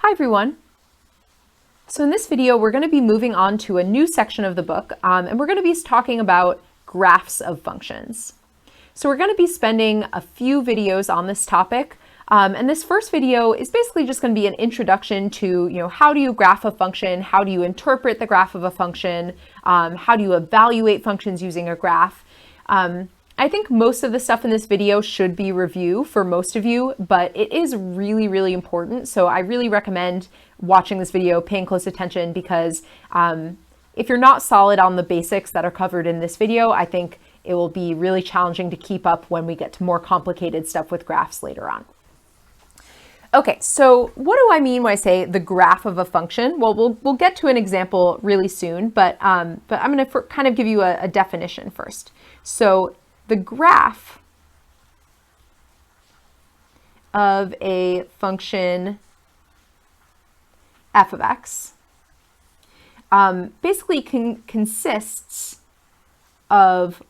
Hi everyone. So in this video, we're going to be moving on to a new section of the book, and we're going to be talking about graphs of functions. So we're going to be spending a few videos on this topic, and this first video is basically just going to be an introduction to, how do you graph a function, how do you interpret the graph of a function, how do you evaluate functions using a graph. I think most of the stuff in this video should be review for most of you, but it is really, really important. So I really recommend watching this video, paying close attention, because if you're not solid on the basics that are covered in this video, I think it will be really challenging to keep up when we get to more complicated stuff with graphs later on. Okay, so what do I mean when I say the graph of a function? Well, we'll get to an example really soon, but I'm going to kind of give you a definition first. So the graph of a function f of x basically consists of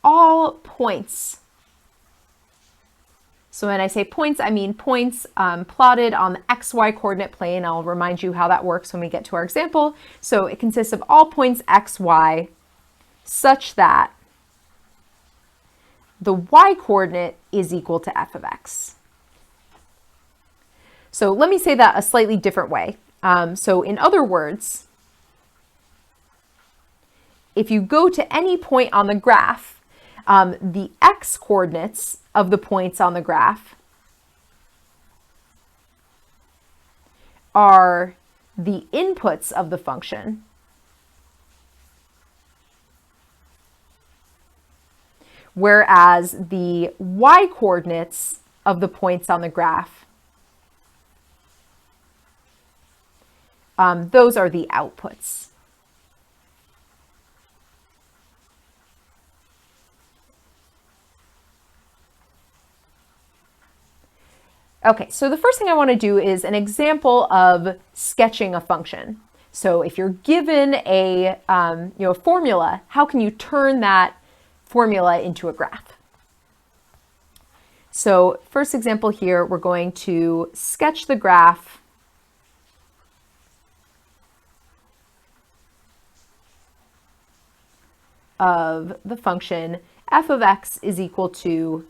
all points. So when I say points, I mean points plotted on the xy coordinate plane. I'll remind you how that works when we get to our example. So it consists of all points x, y, such that the y coordinate is equal to f of x. So let me say that a slightly different way. So in other words, if you go to any point on the graph, the x coordinates of the points on the graph are the inputs of the function, whereas the y coordinates of the points on the graph, those are the outputs. Okay, so the first thing I want to do is an example of sketching a function. So if you're given a formula, how can you turn that formula into a graph? So first example here, we're going to sketch the graph of the function f of x is equal to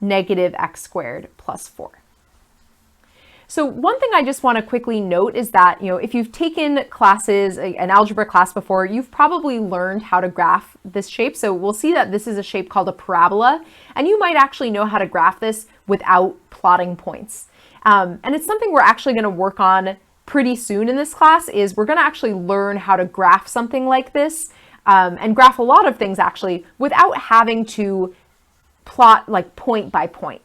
negative x squared plus 4. So one thing I just want to quickly note is that, if you've taken classes, an algebra class before, you've probably learned how to graph this shape. So we'll see that this is a shape called a parabola, and you might actually know how to graph this without plotting points. And it's something we're actually going to work on pretty soon in this class. Is we're going to actually learn how to graph something like this, and graph a lot of things actually without having to plot like point by point.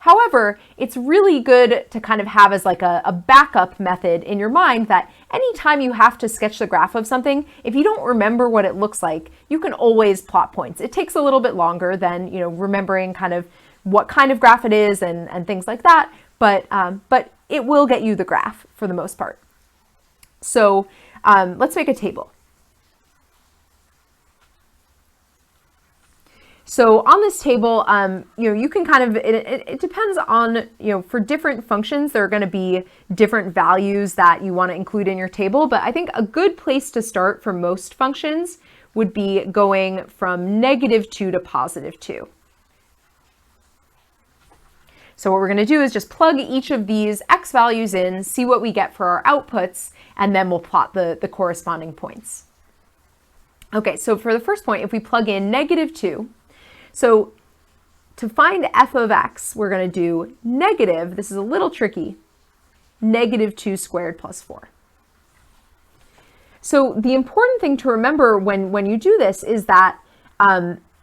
However, it's really good to kind of have as like a backup method in your mind that anytime you have to sketch the graph of something, if you don't remember what it looks like, you can always plot points. It takes a little bit longer than, remembering kind of what kind of graph it is and things like that, but it will get you the graph for the most part. So let's make a table. So on this table, you can kind of, it depends on, for different functions, there are going to be different values that you want to include in your table. But I think a good place to start for most functions would be going from -2 to +2. So what we're going to do is just plug each of these x values in, see what we get for our outputs, and then we'll plot the corresponding points. Okay, so for the first point, if we plug in -2, so to find f of x, we're going to do negative, this is a little tricky, -2 squared plus 4. So the important thing to remember when you do this is that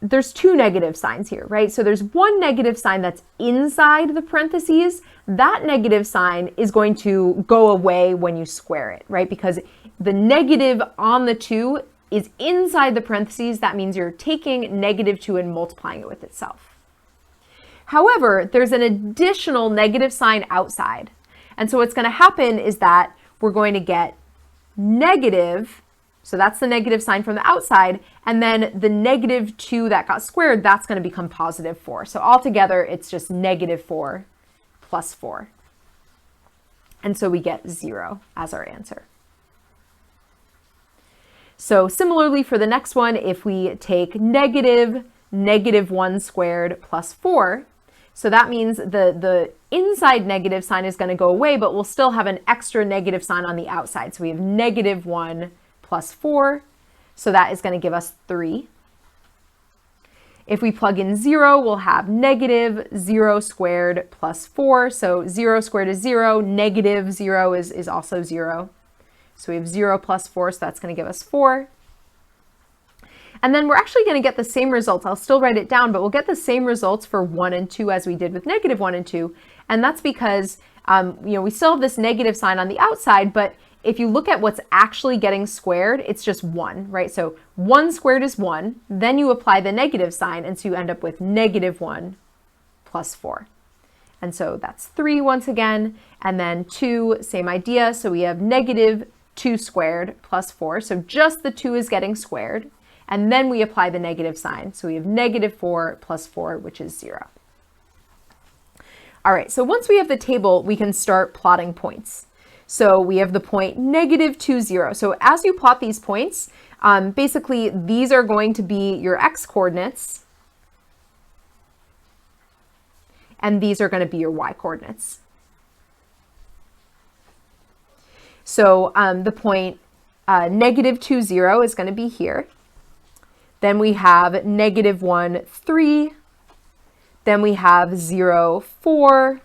there's two negative signs here, right? So there's one negative sign that's inside the parentheses. That negative sign is going to go away when you square it, right? Because the negative on the 2 is inside the parentheses. That means you're taking -2 and multiplying it with itself. However, there's an additional negative sign outside. And so what's going to happen is that we're going to get negative, so that's the negative sign from the outside, and then the -2 that got squared, that's going to become +4. So altogether, it's just -4 plus 4. And so we get 0 as our answer. So similarly for the next one, if we take negative 1 squared plus 4, so that means the inside negative sign is going to go away, but we'll still have an extra negative sign on the outside. So we have negative 1 plus 4, so that is going to give us 3. If we plug in 0, we'll have negative 0 squared plus 4. So 0 squared is 0, negative 0 is also 0. So we have 0 plus 4, so that's going to give us 4. And then we're actually going to get the same results. I'll still write it down, but we'll get the same results for 1 and 2 as we did with negative 1 and 2. And that's because we still have this negative sign on the outside, but if you look at what's actually getting squared, it's just 1, right? So 1 squared is 1, then you apply the negative sign, and so you end up with negative 1 plus 4. And so that's 3 once again, and then 2, same idea. So we have negative 2 squared plus 4, so just the 2 is getting squared. And then we apply the negative sign. So we have negative 4 plus 4, which is 0. All right, so once we have the table, we can start plotting points. So we have the point negative 2, 0. So as you plot these points, basically these are going to be your x coordinates, and these are going to be your y coordinates. So the point negative 2, 0 is going to be here. Then we have negative 1, 3. Then we have 0, 4.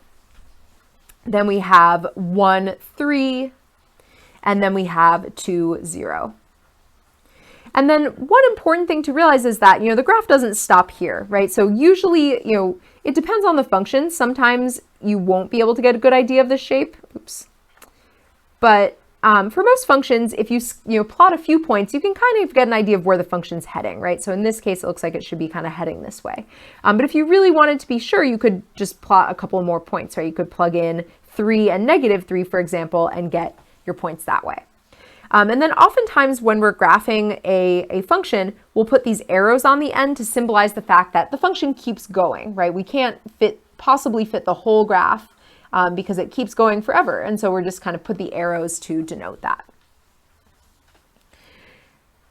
Then we have 1, 3. And then we have 2, 0. And then one important thing to realize is that, the graph doesn't stop here, right? So usually, it depends on the function. Sometimes you won't be able to get a good idea of the shape. Oops. But for most functions, if you plot a few points, you can kind of get an idea of where the function's heading, right? So in this case, it looks like it should be kind of heading this way. But if you really wanted to be sure, you could just plot a couple more points, right? You could plug in 3 and negative 3, for example, and get your points that way. And then oftentimes when we're graphing a function, we'll put these arrows on the end to symbolize the fact that the function keeps going, right? We can't possibly fit the whole graph because it keeps going forever. And so we're just kind of put the arrows to denote that.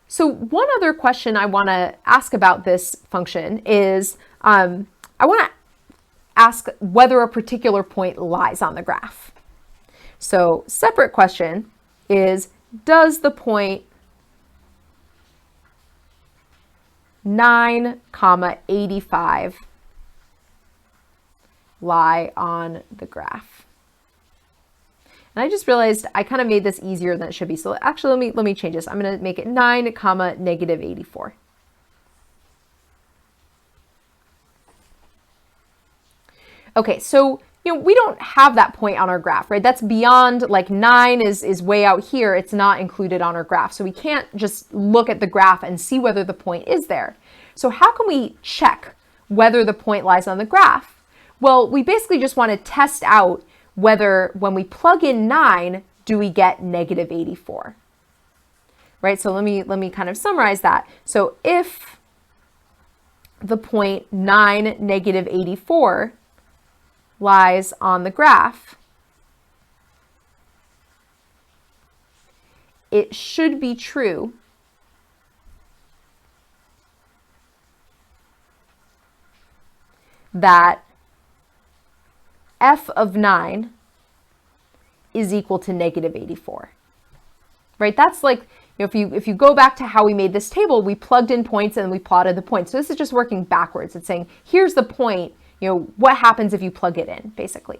So one other question I want to ask about this function is, I want to ask whether a particular point lies on the graph. So separate question is, does the point 9, 85 lie on the graph? And I just realized I kind of made this easier than it should be. So actually, let me change this. I'm going to make it 9, negative 84. Okay, so we don't have that point on our graph, right? That's beyond, like 9 is way out here. It's not included on our graph. So we can't just look at the graph and see whether the point is there. So how can we check whether the point lies on the graph? Well, we basically just want to test out whether when we plug in 9, do we get negative 84, right? So let me kind of summarize that. So if the point 9, negative 84 lies on the graph, it should be true that f of 9 is equal to negative 84, right? That's like, if you go back to how we made this table, we plugged in points and we plotted the points. So this is just working backwards. It's saying, here's the point, what happens if you plug it in, basically.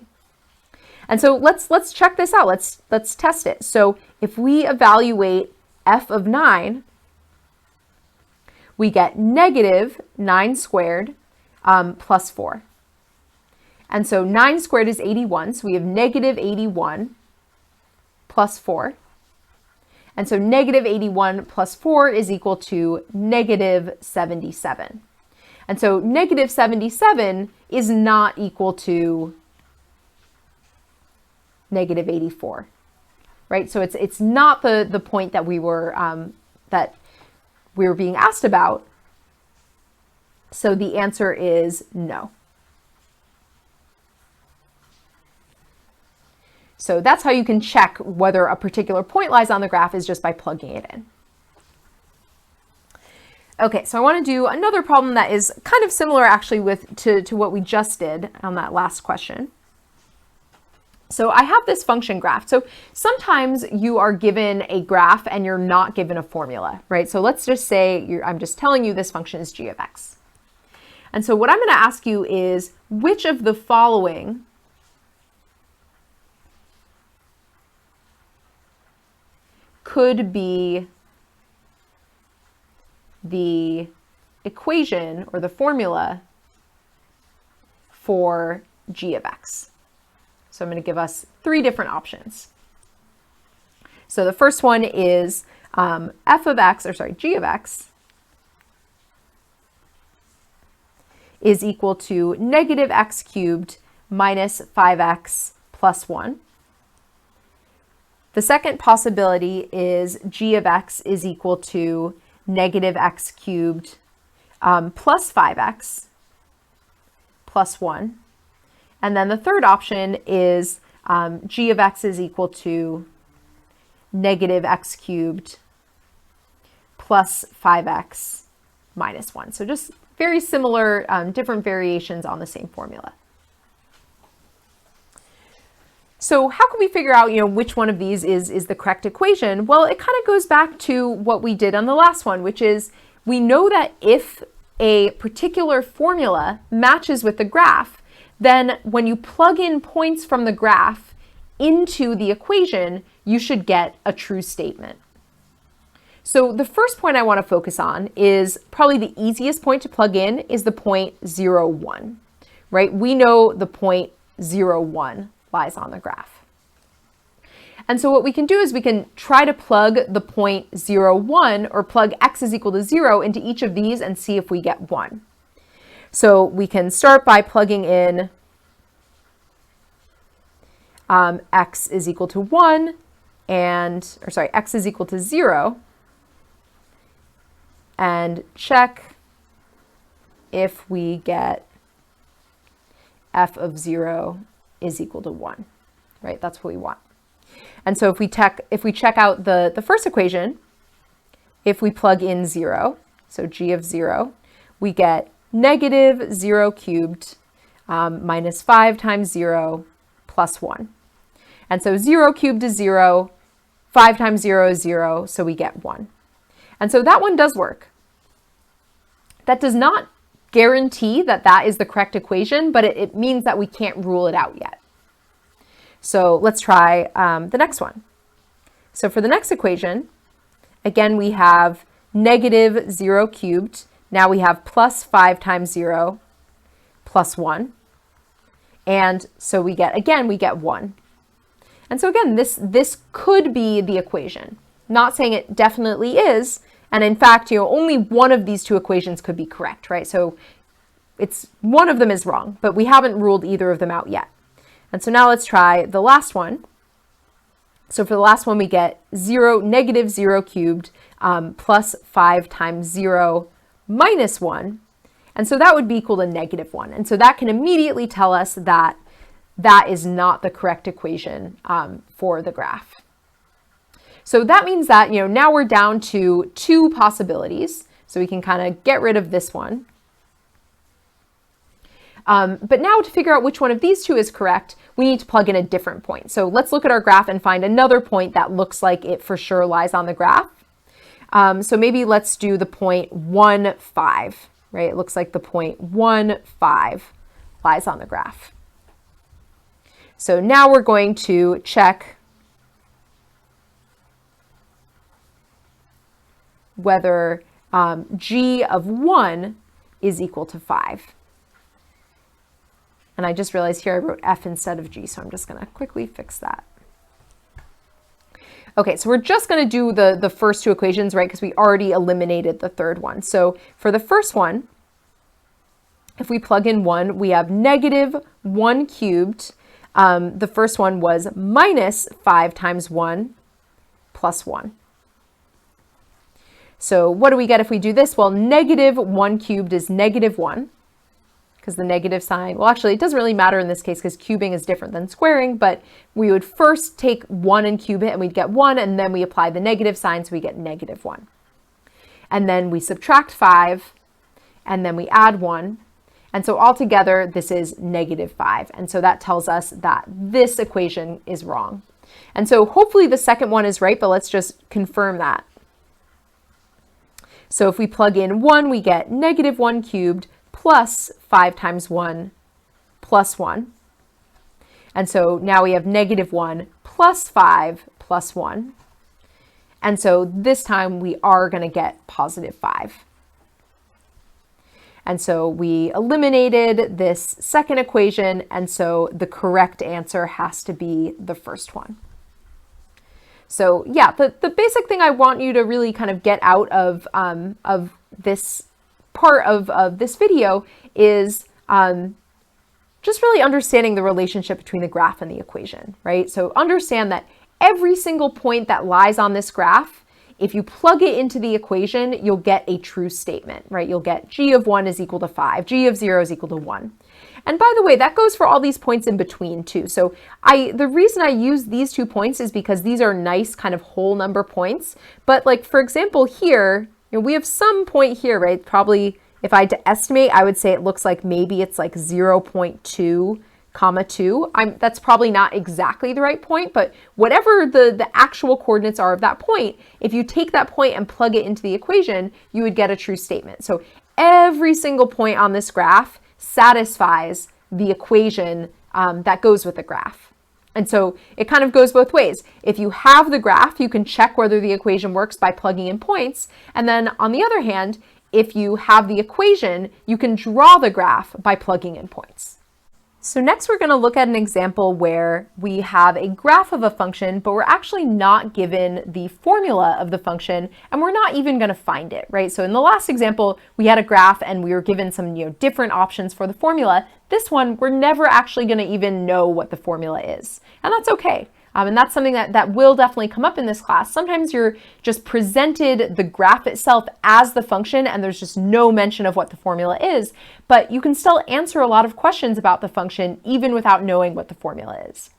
And so let's check this out. Let's test it. So if we evaluate f of 9, we get negative 9 squared plus 4. And so 9 squared is 81, so we have negative 81 plus 4. And so negative 81 plus 4 is equal to negative 77. And so negative 77 is not equal to negative 84, right? So it's not the point that we were being asked about. So the answer is no. So that's how you can check whether a particular point lies on the graph, is just by plugging it in. Okay, so I want to do another problem that is kind of similar actually to what we just did on that last question. So I have this function graph. So sometimes you are given a graph and you're not given a formula, right? So let's just say I'm just telling you this function is g of x. And so what I'm going to ask you is, which of the following could be the equation or the formula for g of x? So I'm going to give us 3 different options. So the first one is g of x is equal to negative x cubed minus 5x plus 1. The second possibility is g of x is equal to negative x cubed plus 5x plus 1. And then the third option is g of x is equal to negative x cubed plus 5x minus 1. So just very similar, different variations on the same formula. So how can we figure out, which one of these is the correct equation? Well, it kind of goes back to what we did on the last one, which is we know that if a particular formula matches with the graph, then when you plug in points from the graph into the equation, you should get a true statement. So the first point I want to focus on is probably the easiest point to plug in is the point 0, 1, right? We know the point 0, 1 lies on the graph. And so what we can do is we can try to plug the point 0, 1 or plug x is equal to 0 into each of these and see if we get 1. So we can start by plugging in x is equal to 1 x is equal to 0 and check if we get f of 0 is equal to 1, right? That's what we want. And so if we check out the first equation, if we plug in 0, so g of 0, we get negative 0 cubed minus 5 times 0 plus 1. And so 0 cubed is 0, 5 times 0 is 0, so we get 1. And so that one does work. That does not guarantee that that is the correct equation, but it means that we can't rule it out yet. So let's try the next one. So for the next equation, again, we have negative 0 cubed. Now we have plus 5 times 0 plus 1. And so we get 1. And so again, this could be the equation. Not saying it definitely is. And in fact, only one of these two equations could be correct, right? So one of them is wrong, but we haven't ruled either of them out yet. And so now let's try the last one. So for the last one, we get negative 0 cubed plus 5 times 0 minus 1. And so that would be equal to negative 1. And so that can immediately tell us that that is not the correct equation for the graph. So that means that, now we're down to 2 possibilities. So we can kind of get rid of this one. But now to figure out which one of these 2 is correct, we need to plug in a different point. So let's look at our graph and find another point that looks like it for sure lies on the graph. So maybe let's do the point 1, 5, right? It looks like the point 1, 5 lies on the graph. So now we're going to check whether g of 1 is equal to 5. And I just realized here I wrote f instead of g, so I'm just going to quickly fix that. Okay, so we're just going to do the first 2 equations, right, because we already eliminated the third one. So for the first one, if we plug in 1, we have negative 1 cubed. The first one was minus 5 times 1 plus 1. So what do we get if we do this? Well, negative 1 cubed is negative 1, because the negative sign, well, actually, it doesn't really matter in this case because cubing is different than squaring, but we would first take 1 and cube it, and we'd get 1, and then we apply the negative sign, so we get -1. And then we subtract 5, and then we add 1. And so altogether, this is -5. And so that tells us that this equation is wrong. And so hopefully the second one is right, but let's just confirm that. So if we plug in 1, we get -1 cubed plus 5 times 1 plus 1. And so now we have -1 plus 5 plus 1. And so this time we are going to get +5. And so we eliminated this second equation, and so the correct answer has to be the first one. So yeah, the basic thing I want you to really kind of get out of this part of this video is just really understanding the relationship between the graph and the equation, right? So understand that every single point that lies on this graph, if you plug it into the equation, you'll get a true statement, right? You'll get g of 1 is equal to 5, g of 0 is equal to 1. And by the way, that goes for all these points in between too. So the reason I use these 2 points is because these are nice kind of whole number points. But like, for example, here, we have some point here, right? Probably if I had to estimate, I would say it looks like maybe it's like 0.2, comma 2. That's probably not exactly the right point, but whatever the actual coordinates are of that point, if you take that point and plug it into the equation, you would get a true statement. So every single point on this graph satisfies the equation that goes with the graph. And so it kind of goes both ways. If you have the graph, you can check whether the equation works by plugging in points. And then on the other hand, if you have the equation, you can draw the graph by plugging in points. So next we're going to look at an example where we have a graph of a function, but we're actually not given the formula of the function, and we're not even going to find it, right? So in the last example, we had a graph and we were given some different options for the formula. This one, we're never actually going to even know what the formula is, and that's okay. And that's something that will definitely come up in this class. Sometimes you're just presented the graph itself as the function and there's just no mention of what the formula is, but you can still answer a lot of questions about the function even without knowing what the formula is.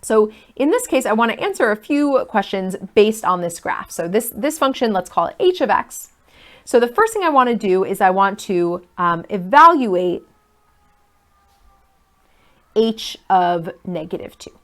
So in this case, I want to answer a few questions based on this graph. So this function, let's call it h of x. So the first thing I want to do is I want to evaluate h of -2.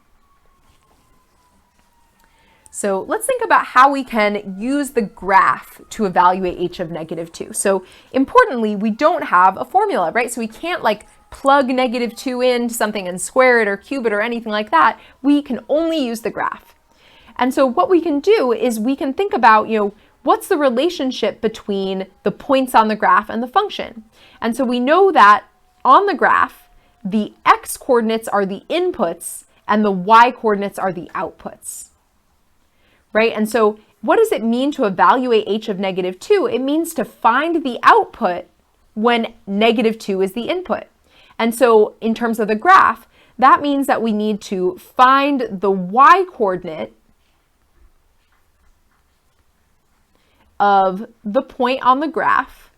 So let's think about how we can use the graph to evaluate h of -2. So importantly, we don't have a formula, right? So we can't like plug -2 into something and square it or cube it or anything like that. We can only use the graph. And so what we can do is we can think about, what's the relationship between the points on the graph and the function? And so we know that on the graph, the x coordinates are the inputs and the y coordinates are the outputs. Right? And so what does it mean to evaluate h of -2? It means to find the output when -2 is the input. And so in terms of the graph, that means that we need to find the y coordinate of the point on the graph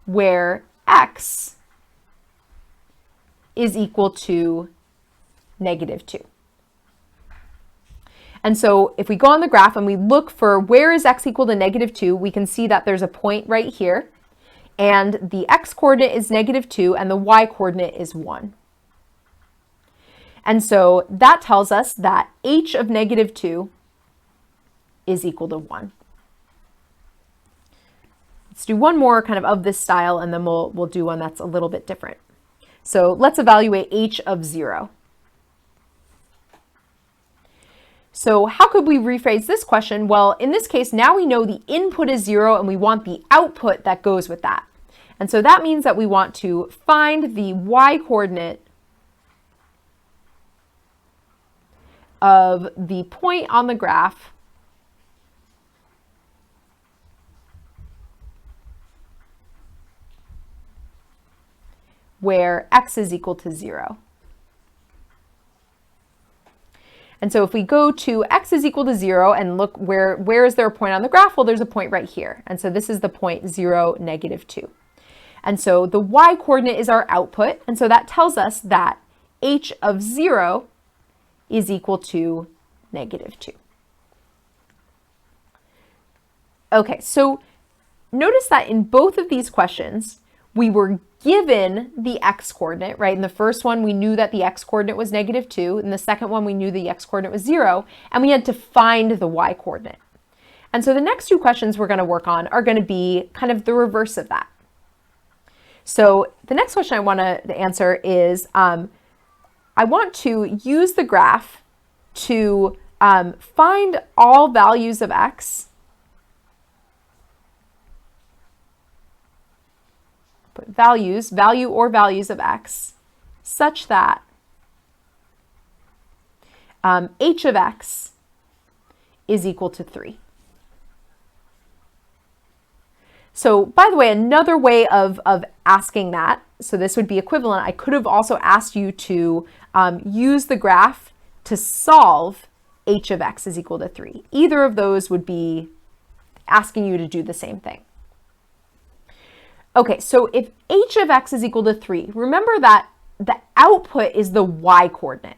where x is equal to -2. And so if we go on the graph and we look for where is x equal to -2, we can see that there's a point right here, and the x coordinate is -2 and the y coordinate is 1. And so that tells us that h of -2 is equal to 1. Let's do one more kind of this style, and then we'll do one that's a little bit different. So let's evaluate h of 0. So how could we rephrase this question? Well, in this case, now we know the input is 0 and we want the output that goes with that. And so that means that we want to find the y coordinate of the point on the graph where x is equal to 0. And so if we go to x is equal to 0 and look where is there a point on the graph? Well, there's a point right here. And so this is the point 0, -2. And so the y coordinate is our output. And so that tells us that h of 0 is equal to -2. Okay, so notice that in both of these questions, we were given the x coordinate, right? In the first one, we knew that the x coordinate was -2. In the second one, we knew the x coordinate was 0, and we had to find the y coordinate. And so the next two questions we're going to work on are going to be kind of the reverse of that. So the next question I want to answer is, I want to use the graph to find all values of x, value or values of x, such that h of x is equal to 3. So by the way, another way of asking that, so this would be equivalent, I could have also asked you to use the graph to solve h of x is equal to 3. Either of those would be asking you to do the same thing. Okay, so if h of x is equal to 3, remember that the output is the y coordinate.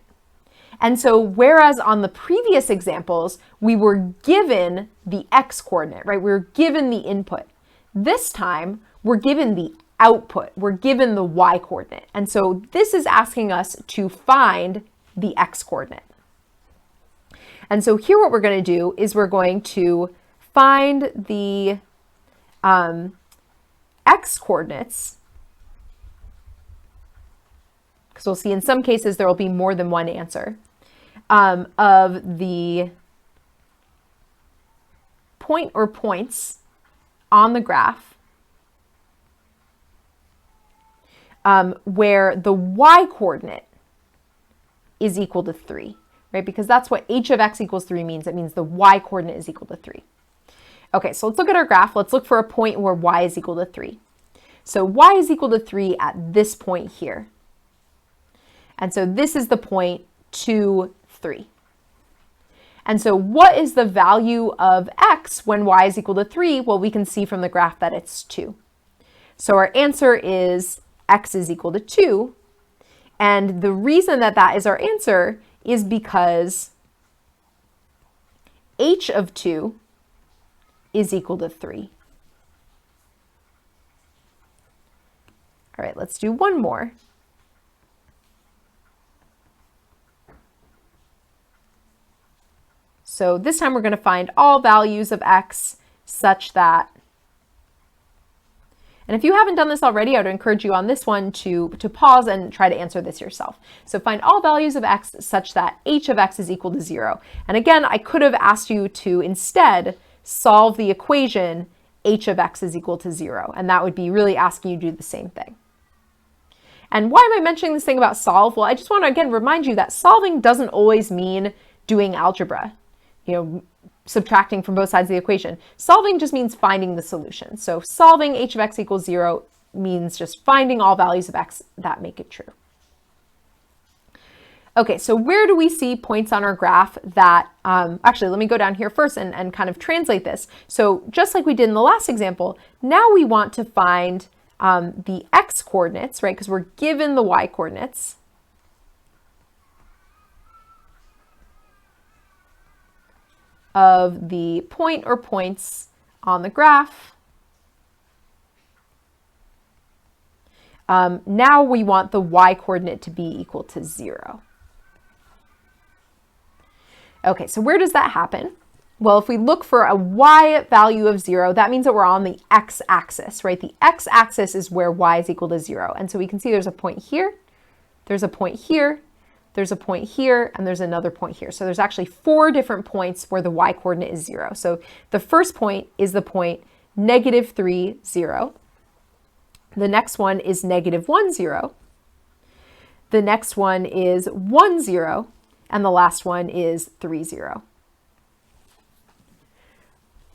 And so whereas on the previous examples, we were given the x coordinate, right? We were given the input. This time, we're given the output. We're given the y coordinate. And so this is asking us to find the x coordinate. And so here what we're going to do is we're going to find the x coordinates, because we'll see in some cases there will be more than one answer, of the point or points on the graph where the y coordinate is equal to 3, right? Because that's what h of x equals 3 means. It means the y coordinate is equal to 3. Okay, so let's look at our graph. Let's look for a point where y is equal to 3. So y is equal to 3 at this point here. And so this is the point 2, 3. And so what is the value of x when y is equal to 3? Well, we can see from the graph that it's 2. So our answer is x is equal to 2. And the reason that that is our answer is because h of 2 is equal to 3. All right, let's do one more. So this time we're going to find all values of x such that, and if you haven't done this already, I would encourage you on this one to pause and try to answer this yourself. So find all values of x such that h of x is equal to 0. And again, I could have asked you to instead solve the equation h of x is equal to 0. And that would be really asking you to do the same thing. And why am I mentioning this thing about solve? Well, I just want to again remind you that solving doesn't always mean doing algebra, subtracting from both sides of the equation. Solving just means finding the solution. So solving h of x equals 0 means just finding all values of x that make it true. Okay, so where do we see points on our graph that, actually, let me go down here first and kind of translate this. So just like we did in the last example, now we want to find the x coordinates, right? Because we're given the y coordinates. Of the point or points on the graph. Now we want the y coordinate to be equal to 0. Okay, so where does that happen? Well, if we look for a y value of 0, that means that we're on the x-axis, right? The x-axis is where y is equal to 0. And so we can see there's a point here, there's a point here, there's a point here, and there's another point here. So there's actually 4 different points where the y coordinate is 0. So the first point is the point -3, 0. The next one is -1, 0. The next one is 1, 0. And the last one is 3, 0.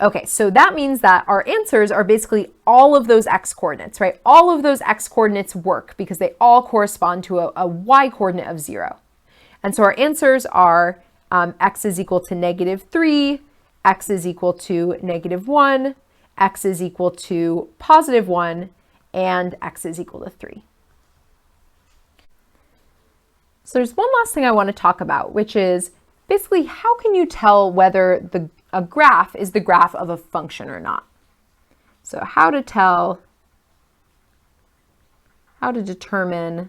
Okay, so that means that our answers are basically all of those x coordinates, right? All of those x coordinates work because they all correspond to a y coordinate of 0. And so our answers are x is equal to -3, x is equal to -1, x is equal to +1, and x is equal to 3. So there's one last thing I want to talk about, which is basically how can you tell whether a graph is the graph of a function or not? So how to determine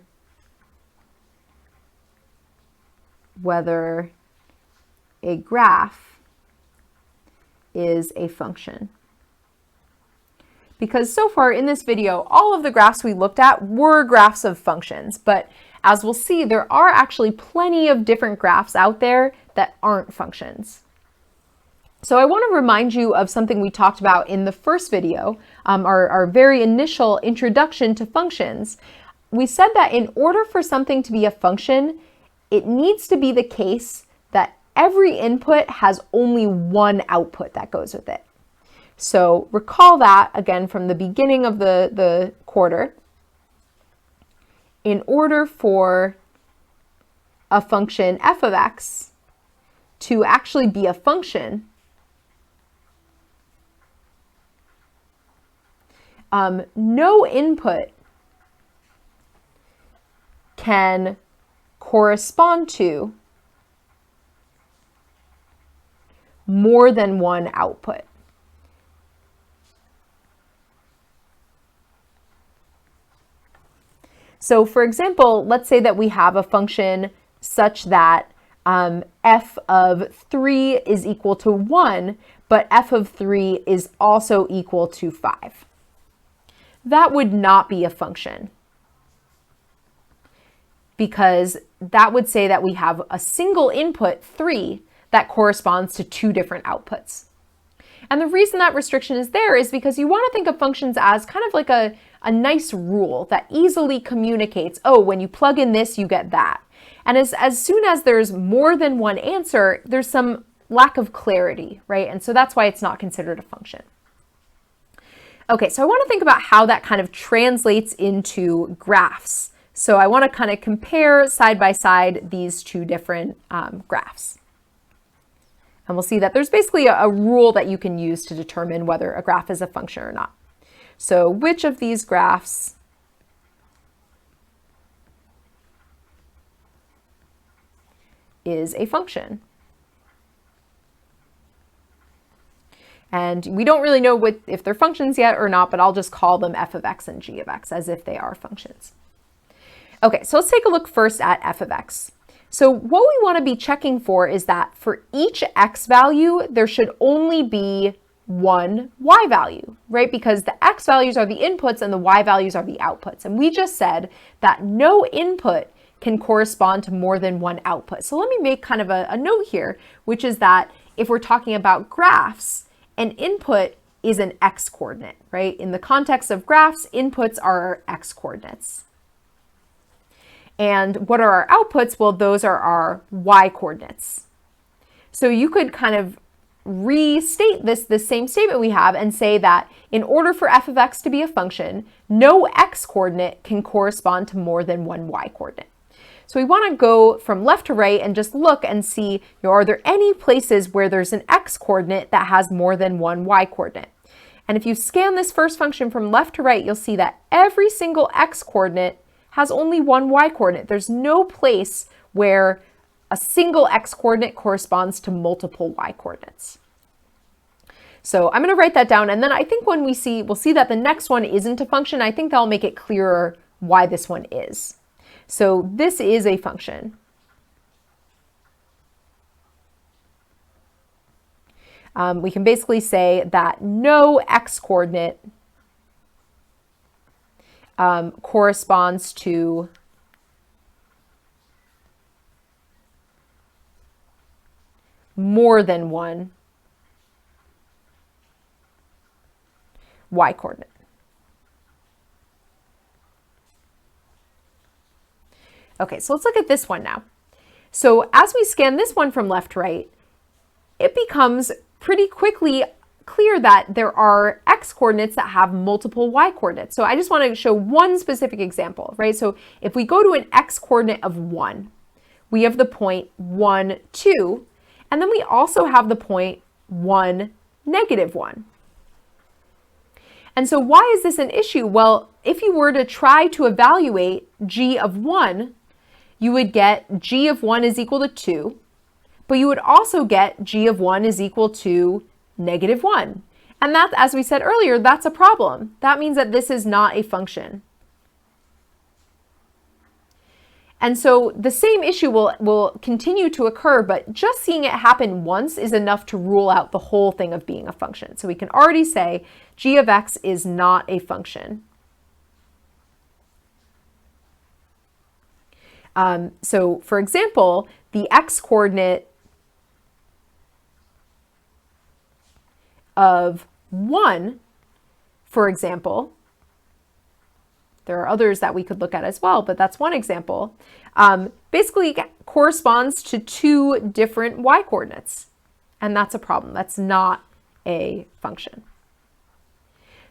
whether a graph is a function. Because so far in this video, all of the graphs we looked at were graphs of functions, but as we'll see, there are actually plenty of different graphs out there that aren't functions. So I want to remind you of something we talked about in the first video, our very initial introduction to functions. We said that in order for something to be a function, it needs to be the case that every input has only one output that goes with it. So recall that again from the beginning of the quarter. In order for a function f of x to actually be a function, no input can correspond to more than one output. So for example, let's say that we have a function such that f of 3 is equal to 1, but f of 3 is also equal to 5. That would not be a function, because that would say that we have a single input, 3, that corresponds to two different outputs. And the reason that restriction is there is because you want to think of functions as kind of like a nice rule that easily communicates, oh, when you plug in this, you get that. And as soon as there's more than one answer, there's some lack of clarity, right? And so that's why it's not considered a function. Okay, so I want to think about how that kind of translates into graphs. So I want to kind of compare side by side these two different graphs. And we'll see that there's basically a rule that you can use to determine whether a graph is a function or not. So which of these graphs is a function? And we don't really know if they're functions yet or not, but I'll just call them f of x and g of x as if they are functions. Okay, so let's take a look first at f of x. So what we want to be checking for is that for each x value, there should only be one y value, right? Because the x values are the inputs and the y values are the outputs. And we just said that no input can correspond to more than one output. So let me make kind of a note here, which is that if we're talking about graphs, an input is an x coordinate, right? In the context of graphs, inputs are x coordinates. And what are our outputs? Well, those are our y coordinates. So you could kind of restate the same statement we have and say that in order for f of x to be a function, no x coordinate can correspond to more than one y coordinate. So we want to go from left to right and just look and see, are there any places where there's an x coordinate that has more than one y coordinate? And if you scan this first function from left to right, you'll see that every single x coordinate has only one y coordinate. There's no place where a single x coordinate corresponds to multiple y coordinates. So I'm going to write that down, and then I think when we'll see that the next one isn't a function. I think that'll make it clearer why this one is. So this is a function. We can basically say that no x coordinate corresponds to more than one y coordinate. Okay, so let's look at this one now. So as we scan this one from left to right, it becomes pretty quickly clear that there are x coordinates that have multiple y coordinates. So I just want to show one specific example, right? So if we go to an x coordinate of 1, we have the point 1, 2, and then we also have the point 1, negative 1. And so why is this an issue? Well, if you were to try to evaluate g of 1, you would get g of 1 is equal to 2, but you would also get g of 1 is equal to negative 1. And that, as we said earlier, that's a problem. That means that this is not a function. And so the same issue will continue to occur, but just seeing it happen once is enough to rule out the whole thing of being a function. So we can already say g of x is not a function. So for example, the x-coordinate of 1, for example, there are others that we could look at as well, but that's one example, basically corresponds to 2 different y-coordinates. And that's a problem. That's not a function.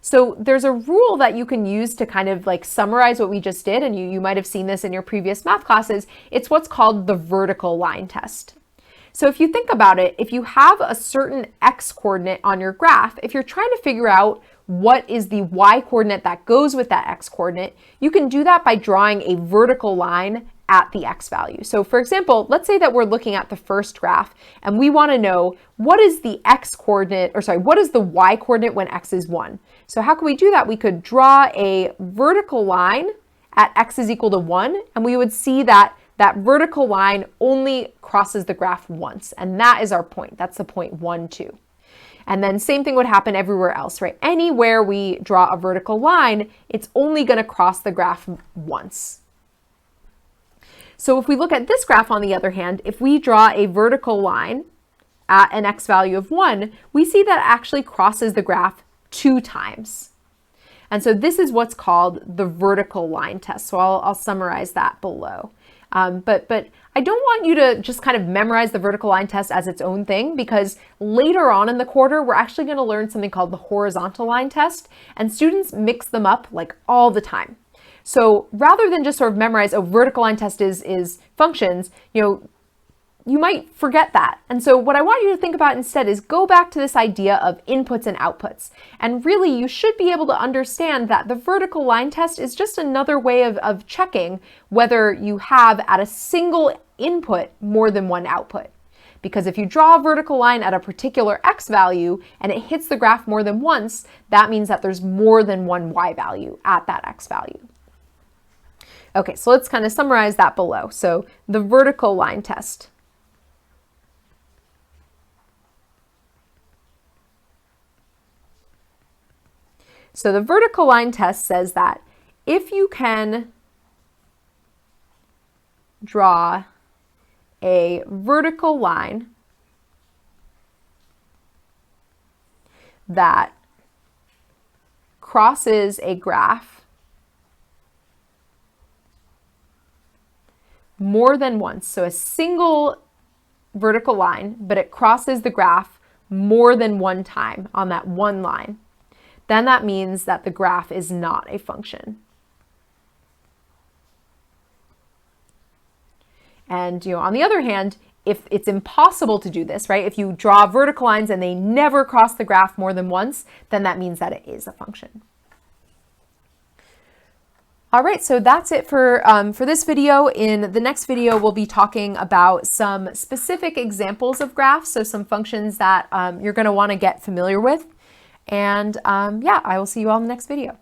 So there's a rule that you can use to kind of like summarize what we just did, and you might have seen this in your previous math classes. It's what's called the vertical line test. So if you think about it, if you have a certain x-coordinate on your graph, if you're trying to figure out what is the y-coordinate that goes with that x-coordinate, you can do that by drawing a vertical line at the x value. So for example, let's say that we're looking at the first graph and we want to know what is the x-coordinate, or sorry, what is the y-coordinate when x is 1? So how can we do that? We could draw a vertical line at x is equal to 1, and we would see that that vertical line only crosses the graph once, and that is our point. That's the point 1, 2. And then same thing would happen everywhere else, right? Anywhere we draw a vertical line, it's only going to cross the graph once. So if we look at this graph, on the other hand, if we draw a vertical line at an x value of 1, we see that it actually crosses the graph 2 times. And so this is what's called the vertical line test. So I'll summarize that below. But I don't want you to just kind of memorize the vertical line test as its own thing, because later on in the quarter, we're actually going to learn something called the horizontal line test, and students mix them up like all the time. So rather than just sort of memorize, oh, vertical line test is functions, you might forget that. And so what I want you to think about instead is go back to this idea of inputs and outputs. And really, you should be able to understand that the vertical line test is just another way of checking whether you have at a single input more than one output. Because if you draw a vertical line at a particular x value and it hits the graph more than once, that means that there's more than one y value at that x value. Okay, so let's kind of summarize that below. So the vertical line test. So the vertical line test says that if you can draw a vertical line that crosses a graph more than once, so a single vertical line, but it crosses the graph more than one time on that one line, then that means that the graph is not a function. And on the other hand, if it's impossible to do this, right? If you draw vertical lines and they never cross the graph more than once, then that means that it is a function. All right, so that's it for this video. In the next video, we'll be talking about some specific examples of graphs, so some functions that you're going to want to get familiar with. And yeah, I will see you all in the next video.